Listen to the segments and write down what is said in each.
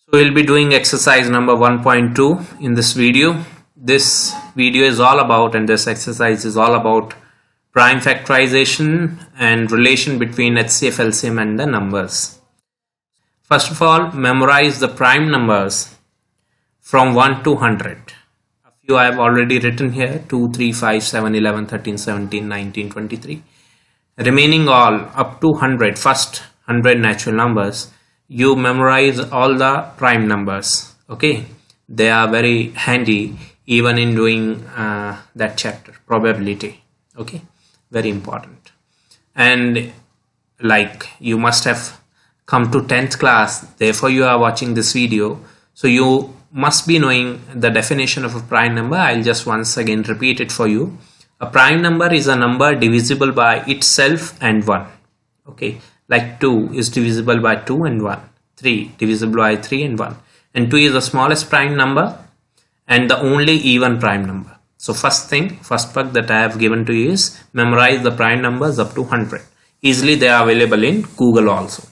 So we'll be doing exercise number 1.2 in this video. This video is all about, and this exercise is all about prime factorization and relation between HCF, LCM and the numbers. First of all, memorize the prime numbers from 1 to 100. A few I have already written here: 2, 3, 5, 7, 11, 13, 17, 19, 23. Remaining all up to 100, first 100 natural numbers, you memorize all the prime numbers. Okay, they are very handy even in doing that chapter, probability. Okay, very important. And like, you must have come to 10th class, therefore you are watching this video, so you must be knowing the definition of a prime number. I'll just once again repeat it for you. A prime number is a number divisible by itself and 1. Okay, like 2 is divisible by 2 and 1. 3 divisible by 3 and 1. And 2 is the smallest prime number and the only even prime number. So first part that I have given to you is memorize the prime numbers up to 100. Easily they are available in Google also.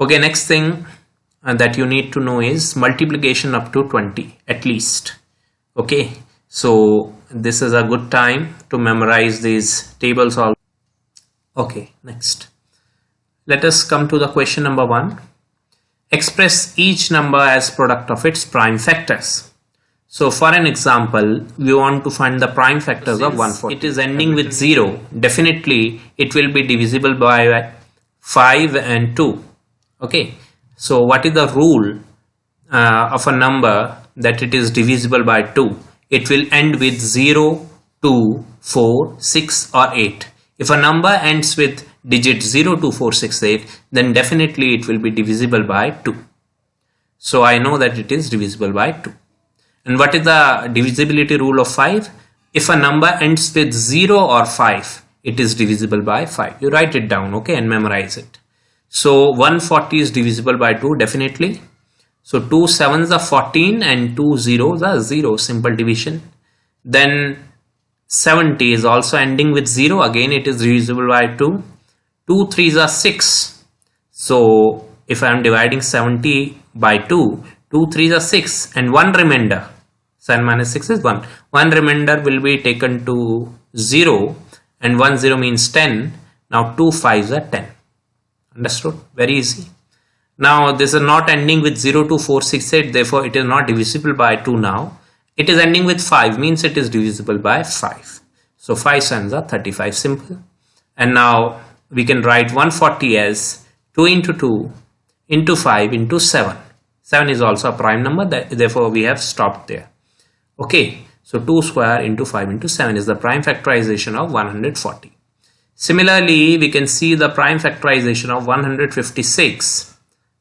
Okay, next thing that you need to know is multiplication up to 20 at least. Okay, so this is a good time to memorize these tables all. Okay, next. Let us come to the question number 1. Express each number as product of its prime factors. So for an example, we want to find the prime factors of 140. It is ending with 0. Definitely it will be divisible by 5 and 2. Okay, so what is the rule of a number that it is divisible by 2? It will end with 0, 2, 4, 6 or 8. If a number ends with digit 0, 2, 4, 6, 8, then definitely it will be divisible by 2. So I know that it is divisible by 2. And what is the divisibility rule of 5? If a number ends with 0 or 5, it is divisible by 5. You write it down, okay, and memorize it. So 140 is divisible by 2, definitely. So 2 7s are 14 and 2 zeros are 0, simple division. Then 70 is also ending with 0, again it is divisible by 2. 2 3s are 6. So if I am dividing 70 by 2, 2 3s are 6 and 1 remainder. 7 minus 6 is 1. 1 remainder will be taken to 0 and 1 0 means 10. Now 2 5s are 10. Understood? Very easy. Now this is not ending with 0, 2, 4, 6, 8. Therefore it is not divisible by 2 now. It is ending with 5, means it is divisible by 5. So 5 7s are 35, simple. And now we can write 140 as 2 into 2 into 5 into 7. 7 is also a prime number, therefore we have stopped there. Okay, so 2 square into 5 into 7 is the prime factorization of 140. Similarly, we can see the prime factorization of 156.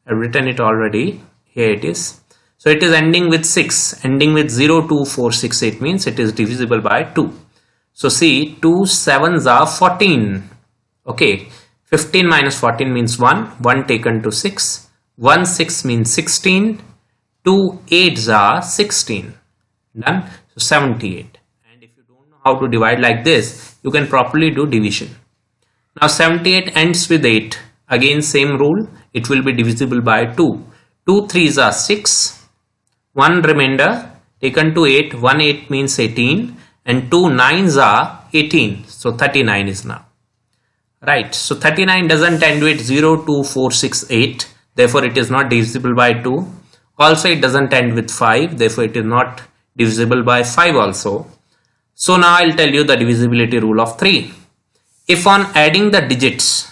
I've written it already. Here it is. So it is ending with 6. Ending with 0, 2, 4, 6, 8 means it is divisible by 2. So see, 2 7s are 14. Okay, 15 minus 14 means 1. 1 taken to 6. 1 6 means 16. 2 8s are 16. Done. So 78. And if you don't know how to divide like this, you can properly do division. Now 78 ends with 8. Again same rule. It will be divisible by 2. 2 3s are 6. 1 remainder taken to 8. 1 8 means 18. And 2 9s are 18. So 39 is now. Right. So 39 doesn't end with 0, 2, 4, 6, 8. Therefore it is not divisible by 2. Also it doesn't end with 5. Therefore it is not divisible by 5 also. So now I'll tell you the divisibility rule of 3. If on adding the digits,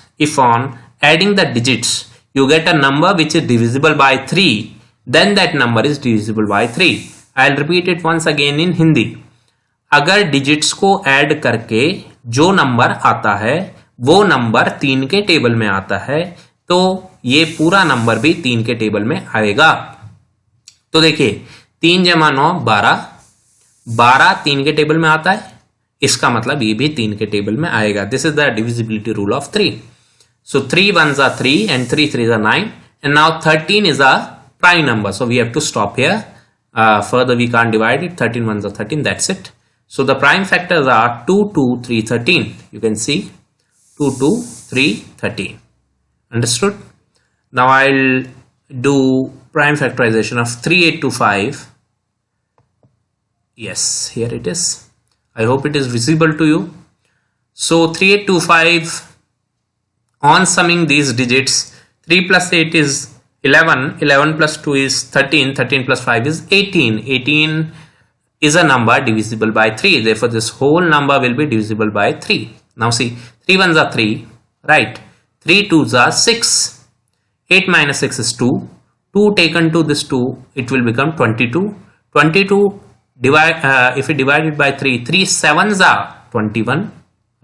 you get a number which is divisible by 3, then that number is divisible by 3. I'll repeat it once again in Hindi. अगर digits को add करके जो number आता है वो number 3 के table में आता है, तो ये पूरा नंबर भी 3 के टेबल में आएगा. तो देखिए 3 जमा 9 12. 12 3 के टेबल में आता है, इसका मतलब ये भी 3 के टेबल में आएगा. This is the divisibility rule of 3. So 3 1s are 3 and 3 3s are 9. And now 13 is a prime number. So we have to stop here. Further we can't divide it. 13 1s are 13. That's it. So the prime factors are 2 2 3 13. You can see 2 2 3 13. Understood? Now I'll do prime factorization of 3825. Yes, here it is. I hope it is visible to you. So 3825, on summing these digits, 3 plus 8 is 11, 11 plus 2 is 13, 13 plus 5 is 18, 18 is a number divisible by 3, therefore this whole number will be divisible by 3. Now see, 3 ones are 3, right? 3 twos are 6, 8 minus 6 is 2, 2 taken to this 2, it will become 22, 22 if we divide it by 3, 3 sevens are 21,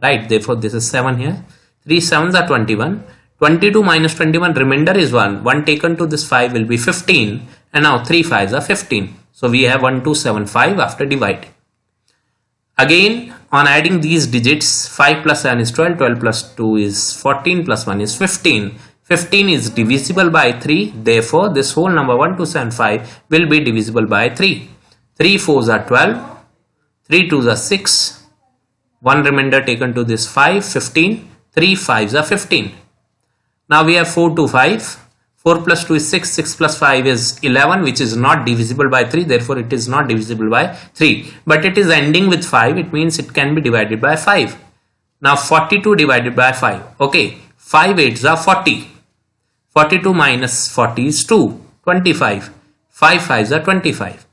right? Therefore this is 7 here, 3 sevens are 21, 22 minus 21, remainder is 1, 1 taken to this 5 will be 15, and now 3 5s are 15. So we have 1275 after dividing. Again, on adding these digits, 5 plus 7 is 12, 12 plus 2 is 14, plus 1 is 15. 15 is divisible by 3, therefore this whole number 1275 will be divisible by 3. 3 4s are 12, 3 2s are 6, 1 remainder taken to this 5, 15, 3 5s are 15. Now we have 4 2 5, 4 plus 2 is 6, 6 plus 5 is 11, which is not divisible by 3, therefore it is not divisible by 3. But it is ending with 5, it means it can be divided by 5. Now 42 divided by 5, okay, 5 8s are 40, 42 minus 40 is 2, 25, 5 5s are 25.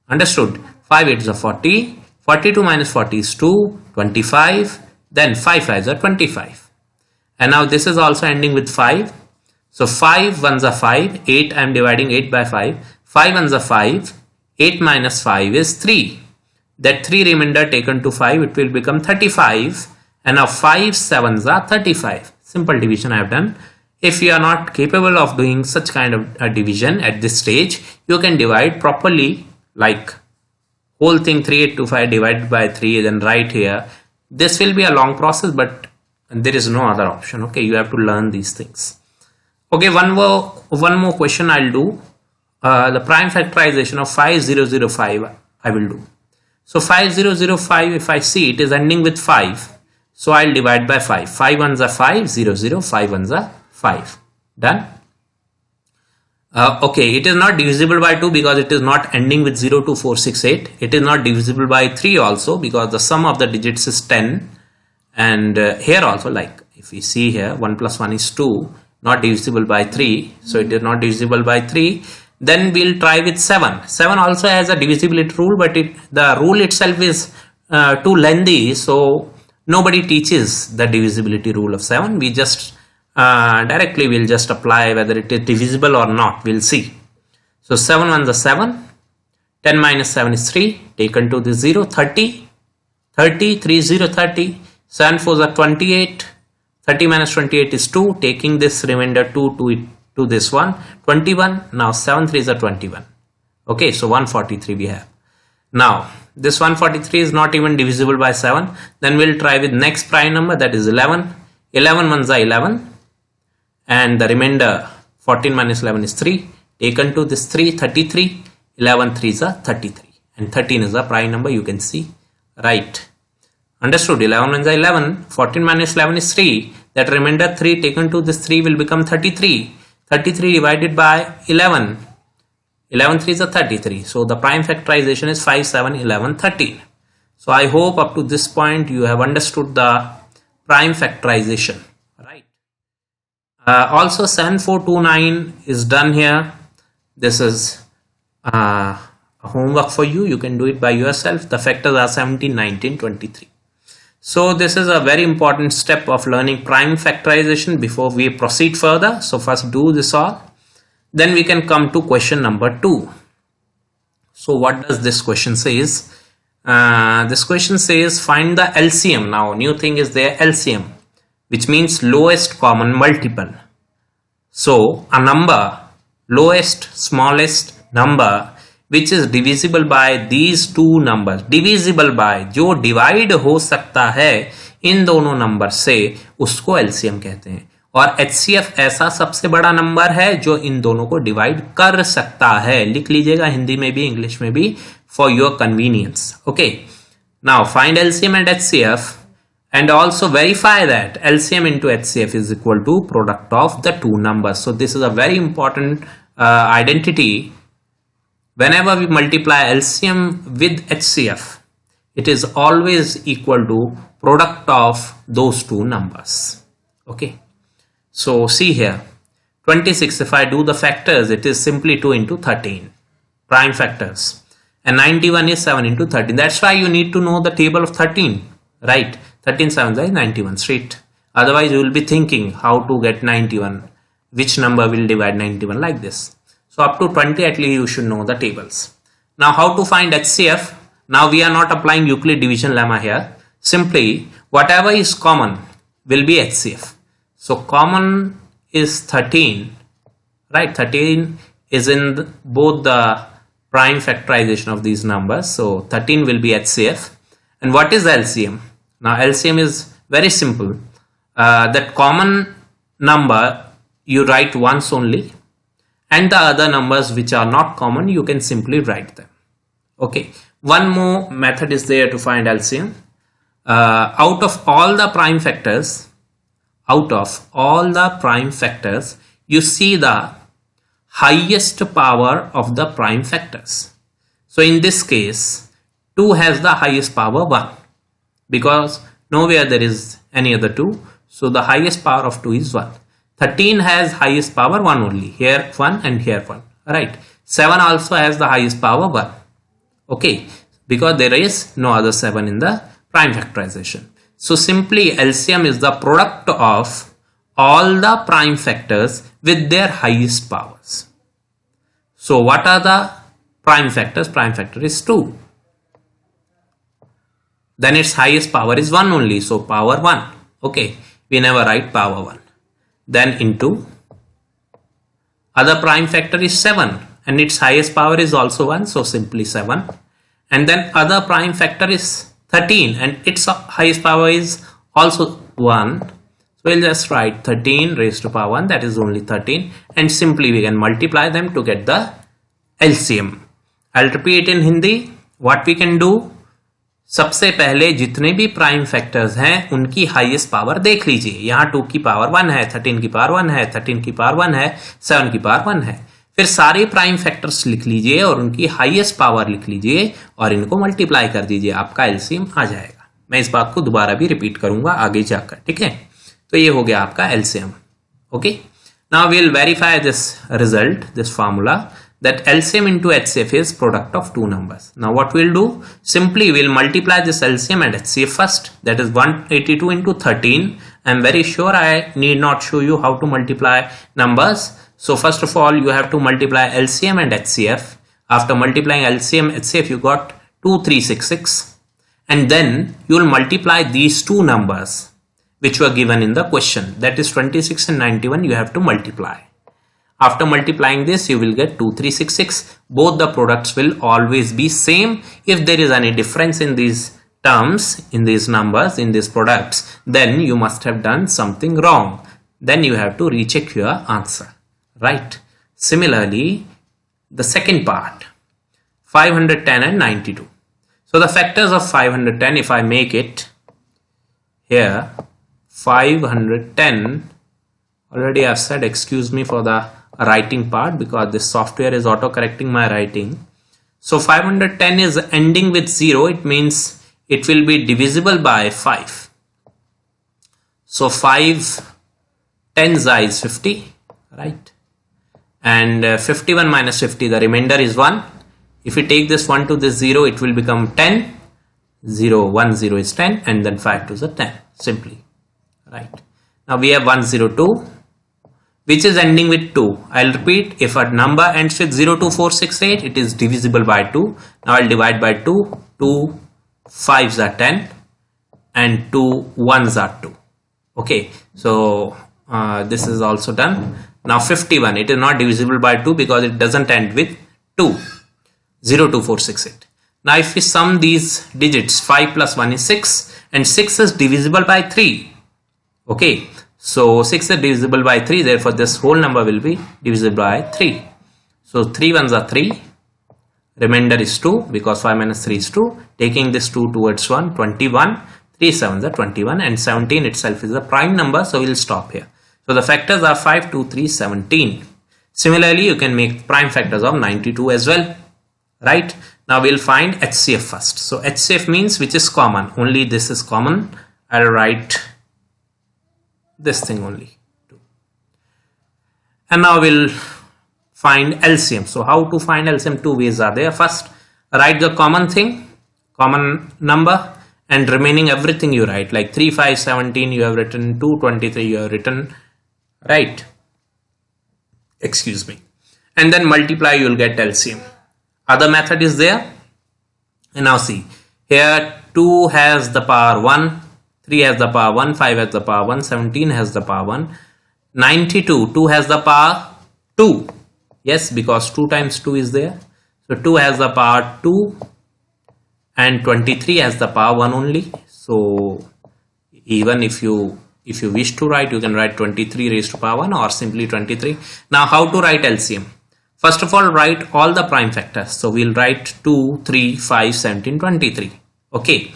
Understood? 5 8s are 40, 42 minus 40 is 2, 25, then 5 5s are 25. And now this is also ending with 5. So 5 ones are 5, 8 I am dividing 8 by 5, 5 ones are 5, 8 minus 5 is 3. That 3 remainder taken to 5, it will become 35, and now 5 7s are 35. Simple division I have done. If you are not capable of doing such kind of a division at this stage, you can divide properly, like whole thing 3825 divided by 3, then right here. This will be a long process, but there is no other option. Okay, you have to learn these things. Okay, one more question I'll do. The prime factorization of 5005 I will do. So 5005, if I see it is ending with 5, so I'll divide by 5. 5 ones are 5, 00, 5 ones are 5. Done. Okay, it is not divisible by 2 because it is not ending with 0, 2, 4, 6, 8. It is not divisible by 3 also because the sum of the digits is 10. And here also, like if we see here, 1 plus 1 is 2, not divisible by 3. So it is not divisible by 3. Then we'll try with 7. 7 also has a divisibility rule, but the rule itself is too lengthy. So nobody teaches the divisibility rule of 7. We just directly we'll just apply whether it is divisible or not. We'll see. So 7 ones are 7. 10 minus 7 is 3. Taken to the 0, 30. 30, 3, 0, 30. 7 4s are 28. 30 minus 28 is 2. Taking this remainder 2 to this one, 21. Now 7 3s are 21. Okay, so 143 we have. Now this 143 is not even divisible by 7. Then we'll try with next prime number, that is 11. 11 ones are 11. And the remainder 14 minus 11 is 3. Taken to this 3, 33. 11 3s are 33. And 13 is a prime number, you can see. Right. Understood? 11 ones are 11. 14 minus 11 is 3. That remainder 3 taken to this 3 will become 33. 33 divided by 11. 11 3s are 33. So the prime factorization is 5, 7, 11, 13. So I hope up to this point you have understood the prime factorization. Right. Also 7429 is done here. This is a homework for you. You can do it by yourself. The factors are 17, 19, 23. So this is a very important step of learning prime factorization before we proceed further. So first do this all. Then we can come to question number 2. So what does this question says? This question says find the LCM. Now new thing is there, LCM, which means lowest common multiple. So a number, lowest smallest number, which is divisible by these two numbers. Divisible by, जो divide हो सकता है इन दोनों number से, उसको LCM कहते हैं. और HCF ऐसा सबसे बड़ा नंबर है जो इन दोनों को डिवाइड कर सकता है. लिख लीजिएगा हिंदी में भी इंग्लिश में भी for your convenience. Okay. Now find LCM and HCF and also verify that LCM into HCF is equal to product of the two numbers. So this is a very important identity, whenever we multiply LCM with HCF, it is always equal to product of those two numbers. Okay, so see here, 26, if I do the factors, it is simply 2 into 13 prime factors, and 91 is 7 into 13. That's why you need to know the table of 13, right? 13 7s is 91 straight. Otherwise you will be thinking how to get 91, which number will divide 91 like this. So up to 20 at least you should know the tables. Now how to find HCF? Now we are not applying Euclid division lemma here. Simply whatever is common will be HCF. So common is 13, right? 13 is in both the prime factorization of these numbers. So 13 will be HCF. And what is LCM? Now LCM is very simple. That common number you write once only, and the other numbers which are not common you can simply write them. Okay, one more method is there to find LCM. Out of all the prime factors, you see the highest power of the prime factors. So in this case 2 has the highest power 1, because nowhere there is any other 2, so the highest power of 2 is 1. 13 has highest power 1 only, here 1 and here 1, right? 7 also has the highest power 1, okay, because there is no other 7 in the prime factorization. So simply LCM is the product of all the prime factors with their highest powers. So what are the prime factors? Prime factor is 2. Then its highest power is 1 only, so power 1. Okay, we never write power 1. Then into other prime factor is 7 and its highest power is also 1, so simply 7. And then other prime factor is 13 and its highest power is also 1, so we'll just write 13 raised to power 1, that is only 13, and simply we can multiply them to get the LCM. I'll repeat in Hindi. What we can do, सबसे पहले जितने भी prime factors हैं उनकी highest power देख लीजिए. यहाँ 2 की पावर 1 है, 13 की पावर 1 है, 13 की पावर 1 है, 7 की पावर 1 है. फिर सारे प्राइम फैक्टर्स लिख लीजिए और उनकी हाईएस्ट पावर लिख लीजिए और इनको मल्टीप्लाई कर दीजिए, आपका एलसीएम आ जाएगा. मैं इस बात को दोबारा भी रिपीट करूंगा आगे जाकर, ठीक है. तो ये हो गया आपका LCM. Okay, now we will verify this result, this formula, that LCM into HCF is product of two numbers. Now what we'll do, simply we'll multiply this LCM and HCF first, that is 182 into 13. I'm very sure I need not show you how to multiply numbers. So first of all you have to multiply LCM and HCF. After multiplying LCM HCF you got 2366, and then you will multiply these two numbers which were given in the question, that is 26 and 91. You have to multiply. After multiplying this you will get 2366. Both the products will always be same. If there is any difference in these terms, in these numbers, in these products, then you must have done something wrong. Then you have to recheck your answer, right? Similarly, the second part, 510 and 92. So the factors of 510, if I make it here, 510, already I've said, excuse me for the writing part because this software is auto correcting my writing. So 510 is ending with 0. It means it will be divisible by 5. So 5 tens is 50, right? And 51 minus 50, the remainder is 1. If we take this 1 to this 0, it will become 10. 0, 1, 0 is 10, and then 5 to the 10, simply, right? Now we have 102. Which is ending with 2. I'll repeat, if a number ends with 02468, it is divisible by 2. Now I'll divide by 2. 2 5s are 10 and 2 1s are 2. Okay, so this is also done. Now 51, it is not divisible by 2 because it doesn't end with 2. 02468. Now if we sum these digits, 5 plus 1 is 6 and 6 is divisible by 3. Okay. So 6 is divisible by 3, therefore this whole number will be divisible by 3. So 3 ones are 3, remainder is 2 because 5 minus 3 is 2. Taking this 2 towards 1, 21, 3 sevens are 21, and 17 itself is a prime number, so we will stop here. So the factors are 5, 2, 3, 17. Similarly, you can make prime factors of 92 as well, right? Now we'll find HCF first. So HCF means which is common. Only this is common. I'll write this thing only. And now we'll find LCM. So how to find LCM? Two ways are there. First, write the common thing, common number, and remaining everything you write, like 3, 5, 17 you have written, 2, 23 you have written, right? Excuse me. And then multiply, you will get LCM. Other method is there. And now see, here 2 has the power 1, 3 has the power 1, 5 has the power 1, 17 has the power 1, 92, 2 has the power 2. Yes, because 2 times 2 is there. So 2 has the power 2 and 23 has the power 1 only. So even if you wish to write, you can write 23 raised to power 1 or simply 23. Now how to write LCM? First of all, write all the prime factors. So we'll write 2, 3, 5, 17, 23. Okay.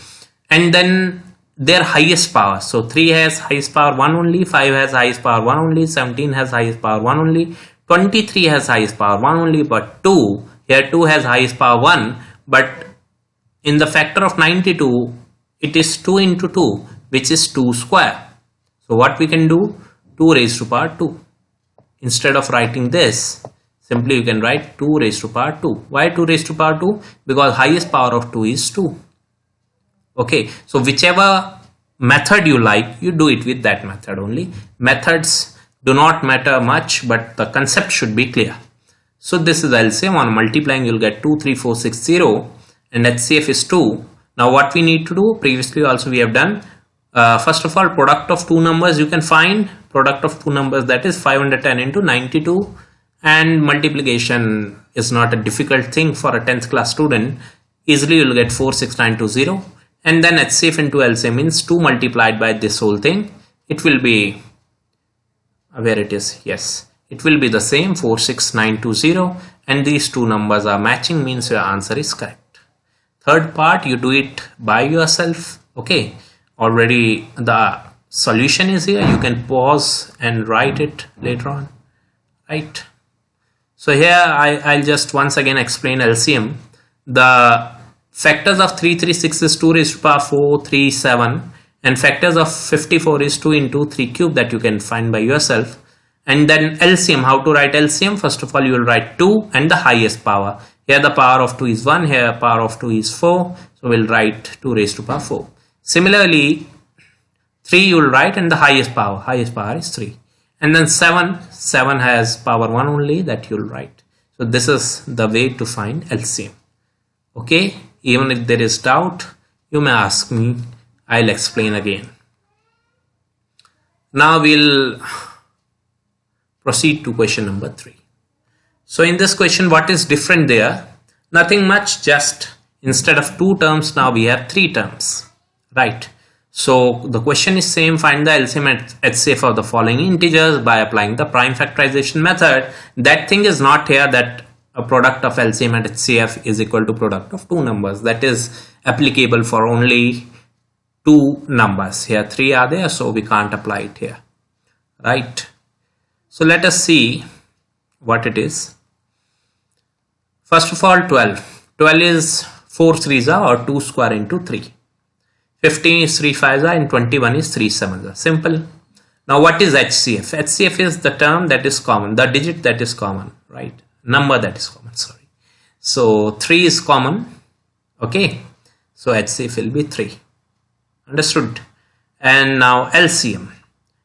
And then their highest power. So 3 has highest power 1 only, 5 has highest power 1 only, 17 has highest power 1 only, 23 has highest power 1 only, but 2, here 2 has highest power 1, but in the factor of 92, it is 2 into 2, which is 2 square. So what we can do? 2 raised to power 2. Instead of writing this, simply you can write 2 raised to power 2. Why 2 raised to power 2? Because highest power of 2 is 2. Okay, so whichever method you like, you do it with that method only. Methods do not matter much, but the concept should be clear. So this is LCM. On multiplying, you'll get 2, 3, 4, 6, 0, and HCF is 2. Now what we need to do, previously also we have done, first of all, product of two numbers you can find. Product of two numbers, that is 510 into 92, and multiplication is not a difficult thing for a 10th class student. Easily you'll get 46920, and then HCF into LCM means 2 multiplied by this whole thing. It will be, where it is, yes, it will be the same, 46920, and these two numbers are matching, means your answer is correct. Third part, you do it by yourself. Okay, already the solution is here. You can pause and write it later on, right? So here I'll just once again explain LCM. The factors of 336 is 2 raised to power 4, 3, 7, and factors of 54 is 2 into 3 cube, that you can find by yourself. And then LCM, how to write LCM? First of all, you will write 2 and the highest power. Here the power of 2 is 1, here power of 2 is 4, so we'll write 2 raised to power 4. Similarly, 3 you will write and the highest power is 3. And then 7 has power 1 only, that you'll write. So this is the way to find LCM. Okay, even if there is doubt, you may ask me, I'll explain again. Now we'll proceed to question number 3. So in this question, what is different there? Nothing much, just instead of 2 terms, now we have 3 terms, right? So the question is same, find the LCM and HCF of the following integers by applying the prime factorization method. That thing is not here, that a product of LCM and HCF is equal to product of 2 numbers. That is applicable for only 2 numbers. Here 3 are there, so we can't apply it here, right? So let us see what it is. First of all, 12. 12 is 4 3s or 2 square into 3. 15 is 3 5s and 21 is 3 7s. Simple. Now what is HCF? HCF is the term that is common, the digit that is common, right? Number that is common, sorry. So 3 is common. Okay. So HCF will be 3. Understood? And now LCM.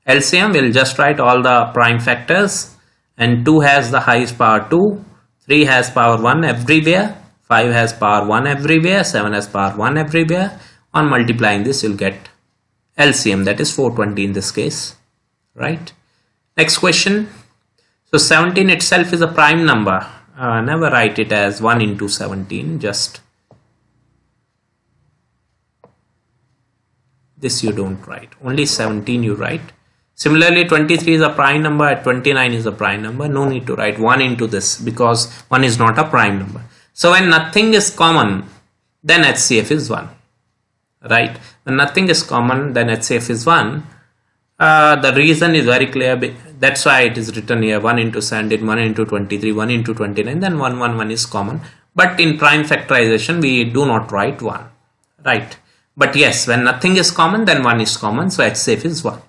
LCM will just write all the prime factors, and 2 has the highest power 2, 3 has power 1 everywhere, 5 has power 1 everywhere, 7 has power 1 everywhere. On multiplying this, you'll get LCM, that is 420 in this case, right? Next question. So 17 itself is a prime number. Never write it as 1 into 17, just this you don't write, only 17 you write. Similarly, 23 is a prime number, 29 is a prime number. No need to write 1 into this because 1 is not a prime number. So when nothing is common, then HCF is 1, right? When nothing is common, then HCF is 1. The reason is very clear. That's why it is written here 1 into 17, 1 into 23, 1 into 29, then 1, 1, 1 is common. But in prime factorization, we do not write 1, right? But yes, when nothing is common, then 1 is common. So HCF is 1.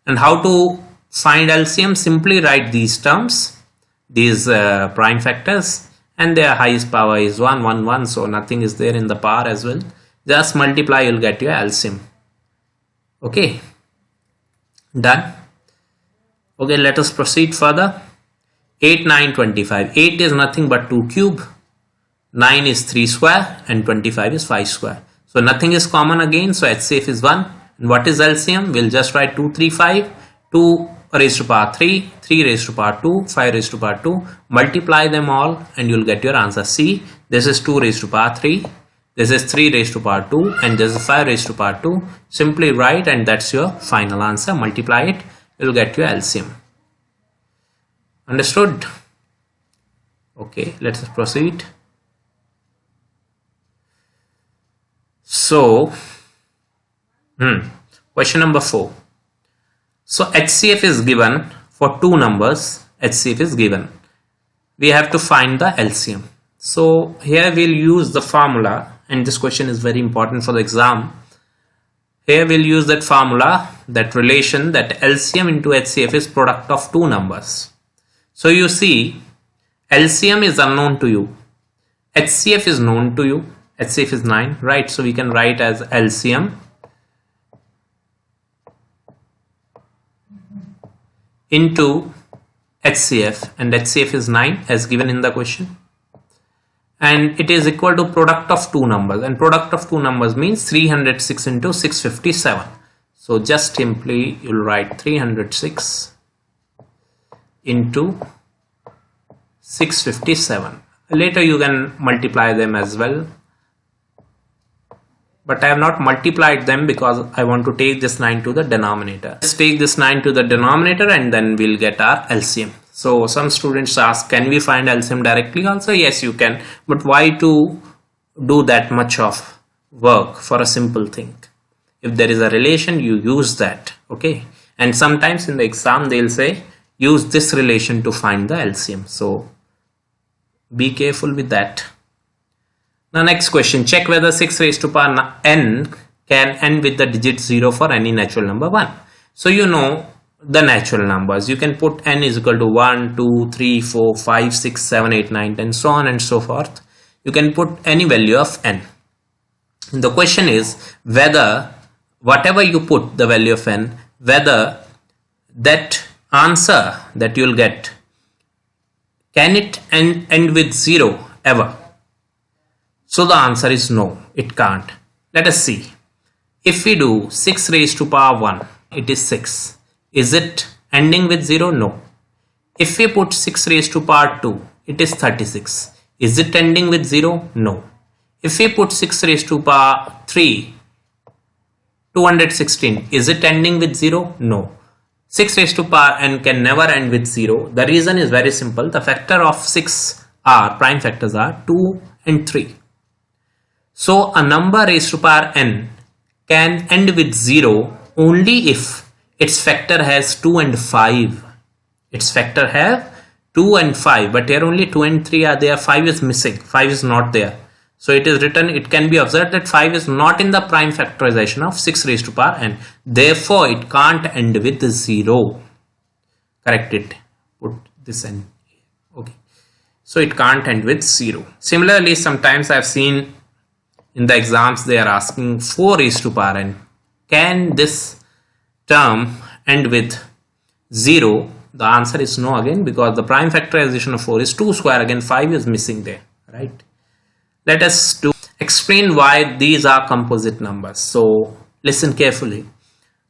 And how to find LCM? Simply write these terms, these prime factors, and their highest power is 1, 1, 1. So nothing is there in the power as well. Just multiply, you'll get your LCM. Okay. Done. Okay, let us proceed further. 8, 9, 25. 8 is nothing but 2 cube. 9 is 3 square and 25 is 5 square. So nothing is common again. So HCF is 1. And what is LCM? We'll just write 2, 3, 5. 2 raised to power 3. 3 raised to power 2. 5 raised to power 2. Multiply them all and you'll get your answer. See, this is 2 raised to power 3. This is 3 raised to power 2 and this is 5 raised to power 2. Simply write and that's your final answer. Multiply it, you will get your LCM. Understood? Okay, let us proceed. So, question number 4. So HCF is given for two numbers. HCF is given. We have to find the LCM. So here we'll use the formula. And this question is very important for the exam. Here we'll use that formula, that relation, that LCM into HCF is product of two numbers. So you see, LCM is unknown to you. HCF is known to you. HCF is 9, right? So we can write as LCM into HCF, and HCF is 9 as given in the question. And it is equal to product of two numbers, and product of two numbers means 306 into 657. So just simply you'll write 306 into 657. Later you can multiply them as well, but I have not multiplied them because I want to take this 9 to the denominator. Let's take this 9 to the denominator and then we'll get our LCM. So some students ask, can we find LCM directly also? Yes, you can. But why to do that much of work for a simple thing? If there is a relation, you use that. Okay. And sometimes in the exam, they'll say, use this relation to find the LCM. So be careful with that. Now next question, check whether 6 raised to power n can end with the digit 0 for any natural number 1. So you know the natural numbers. You can put n is equal to 1, 2, 3, 4, 5, 6, 7, 8, 9, 10, so on and so forth. You can put any value of n. And the question is whether whatever you put the value of n, whether that answer that you'll get, can it end with 0 ever? So the answer is no, it can't. Let us see. If we do 6 raised to power 1, it is 6. Is it ending with 0? No. If we put 6 raised to power 2, it is 36. Is it ending with 0? No. If we put 6 raised to power 3, 216, is it ending with 0? No. 6 raised to power n can never end with 0. The reason is very simple. The factor of 6 are, prime factors are 2 and 3. So a number raised to power n can end with 0 only if its factor has 2 and 5. Its factor have 2 and 5, but here only 2 and 3 are there. 5 is missing. 5 is not there. So it is written, it can be observed that 5 is not in the prime factorization of 6 raised to power n. Therefore, it can't end with 0. Correct it. Put this n. Okay. So it can't end with 0. Similarly, sometimes I have seen in the exams they are asking 4 raised to power n. Can this term end with 0? The answer is no again, because the prime factorization of 4 is 2 square. Again 5 is missing there, right? Let us explain why these are composite numbers. So listen carefully.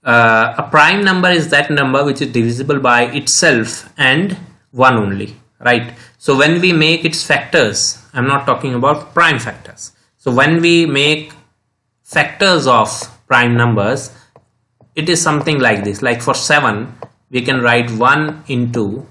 A prime number is that number which is divisible by itself and 1 only, right? So when we make its factors, I'm not talking about prime factors. So when we make factors of prime numbers, it is something like this. Like for 7, we can write 1 into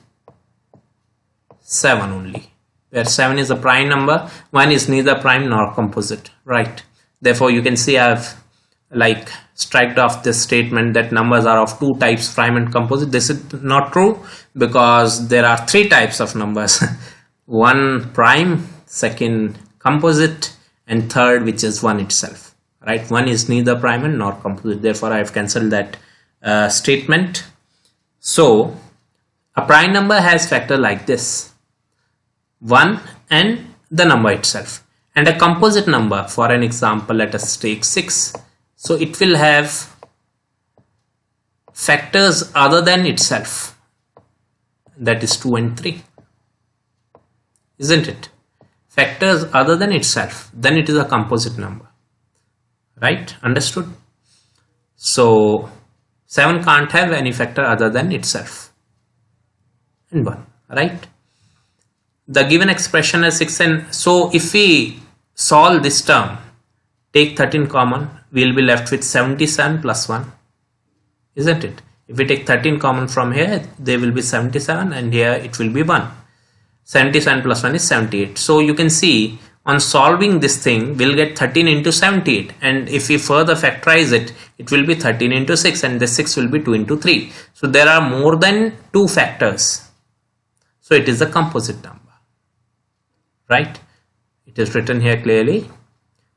7 only, where 7 is a prime number, 1 is neither prime nor composite, right? Therefore, you can see I have like striked off this statement that numbers are of two types, prime and composite. This is not true, because there are three types of numbers. One prime, second composite, and third which is 1 itself, right? 1 is neither prime and nor composite, therefore I have cancelled that statement. So a prime number has factor like this, 1 and the number itself, and a composite number, for an example let us take 6, so it will have factors other than itself, that is 2 and 3, isn't it? Factors other than itself, then it is a composite number, right? Understood? So 7 can't have any factor other than itself and 1, right? The given expression is 6, and so if we solve this term, take 13 common, we will be left with 77 plus 1, isn't it? If we take 13 common from here, there will be 77, and here it will be 1. 77 plus 1 is 78. So you can see on solving this thing, we'll get 13 into 78, and if we further factorize it, it will be 13 into 6, and this 6 will be 2 into 3. So there are more than 2 factors. So it is a composite number, right? It is written here clearly.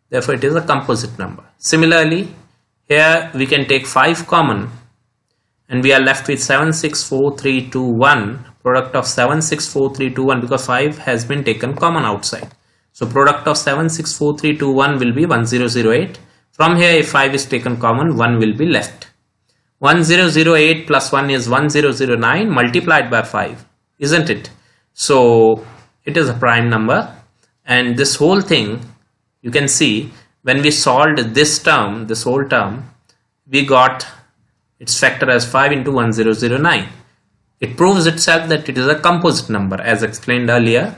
Therefore it is a composite number. Similarly, here we can take 5 common, and we are left with 7, 6, 4, 3, 2, 1. Product of 7, 6, 4, 3, 2, 1, because 5 has been taken common outside. So product of 7, 6, 4, 3, 2, 1 will be 1008. From here, if 5 is taken common, 1 will be left. 1008 plus 1 is 1009 multiplied by 5, isn't it? So it is a prime number, and this whole thing, you can see when we solved this term, this whole term, we got its factor as 5 into 1009. It proves itself that it is a composite number as explained earlier,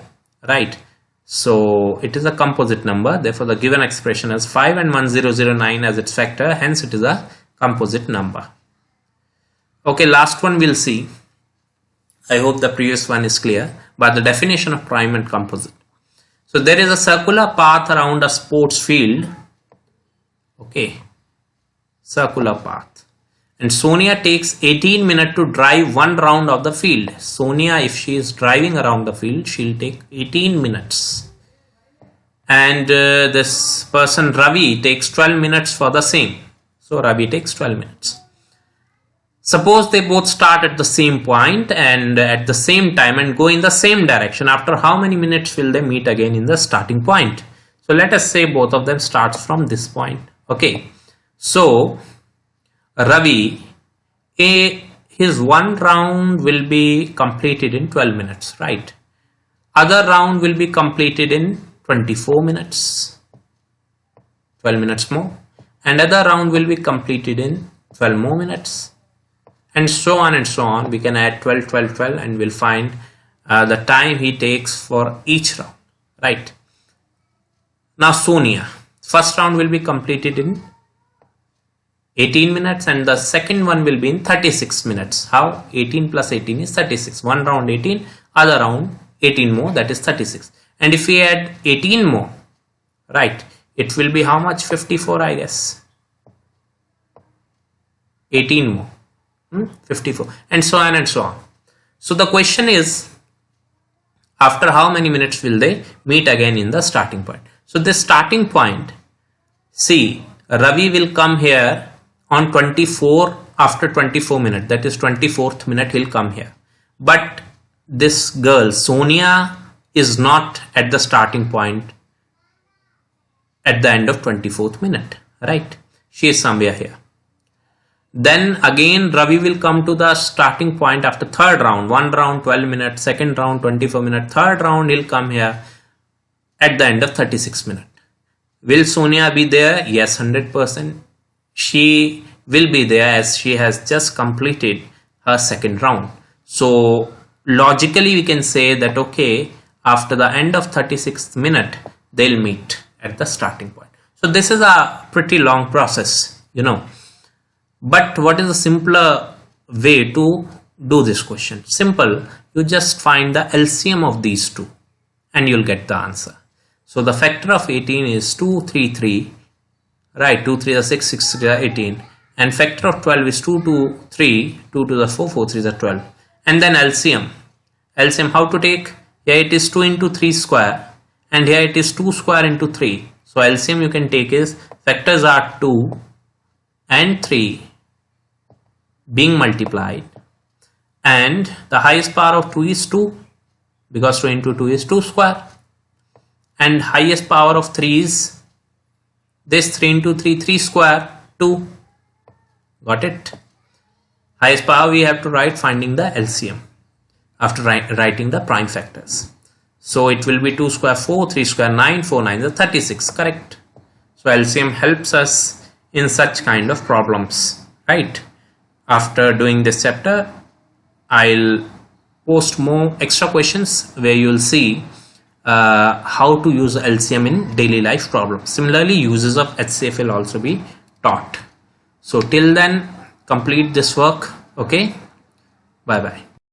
right? So it is a composite number, therefore the given expression has 5 and 1009 as its factor, hence it is a composite number. Okay, last one we'll see. I hope the previous one is clear, but the definition of prime and composite. So there is a circular path around a sports field, okay, circular path. And Sonia takes 18 minutes to drive one round of the field. Sonia, if she is driving around the field, she'll take 18 minutes. And this person Ravi takes 12 minutes for the same. So Ravi takes 12 minutes. Suppose they both start at the same point and at the same time and go in the same direction. After how many minutes will they meet again in the starting point? So let us say both of them starts from this point. Okay. So Ravi, his one round will be completed in 12 minutes, right? Other round will be completed in 24 minutes, 12 minutes more. And other round will be completed in 12 more minutes. And so on and so on. We can add 12, 12, 12 and we'll find the time he takes for each round, right? Now Sonia, first round will be completed in 18 minutes and the second one will be in 36 minutes. How? 18 plus 18 is 36. One round 18, other round 18 more, that is 36. And if we add 18 more, right, it will be how much? 54, I guess. 18 more, 54, and so on and so on. So the question is, after how many minutes will they meet again in the starting point? So this starting point, see, Ravi will come here on 24 after 24 minutes, that is 24th minute he'll come here. But this girl Sonia is not at the starting point at the end of 24th minute, right? She is somewhere here. Then again Ravi will come to the starting point after third round. One round 12 minutes, second round 24 minutes, third round he'll come here at the end of 36 minutes. Will Sonia be there? Yes, 100%. She will be there as she has just completed her second round. So logically we can say that, okay, after the end of 36th minute, they'll meet at the starting point. So this is a pretty long process, you know. But what is a simpler way to do this question? Simple, you just find the LCM of these two and you'll get the answer. So the factor of 18 is 233, right? 2 3 are 6, 6 3 are 18, and factor of 12 is 2 2 3, 2 to the 4, 4 3 are 12. And then LCM how to take? Here it is 2 into 3 square, and here it is 2 square into 3. So LCM you can take is, factors are 2 and 3 being multiplied, and the highest power of 2 is 2, because 2 into 2 is 2 square, and highest power of 3 is this, 3 into 3, 3 square, 2. Got it? Highest power we have to write, finding the LCM after writing the prime factors. So it will be 2 square 4, 3 square 9, 4 9 is 36, correct? So LCM helps us in such kind of problems, right? After doing this chapter, I'll post more extra questions where you'll see how to use LCM in daily life problems. Similarly, uses of HCF will also be taught. So till then, complete this work. Okay, bye bye.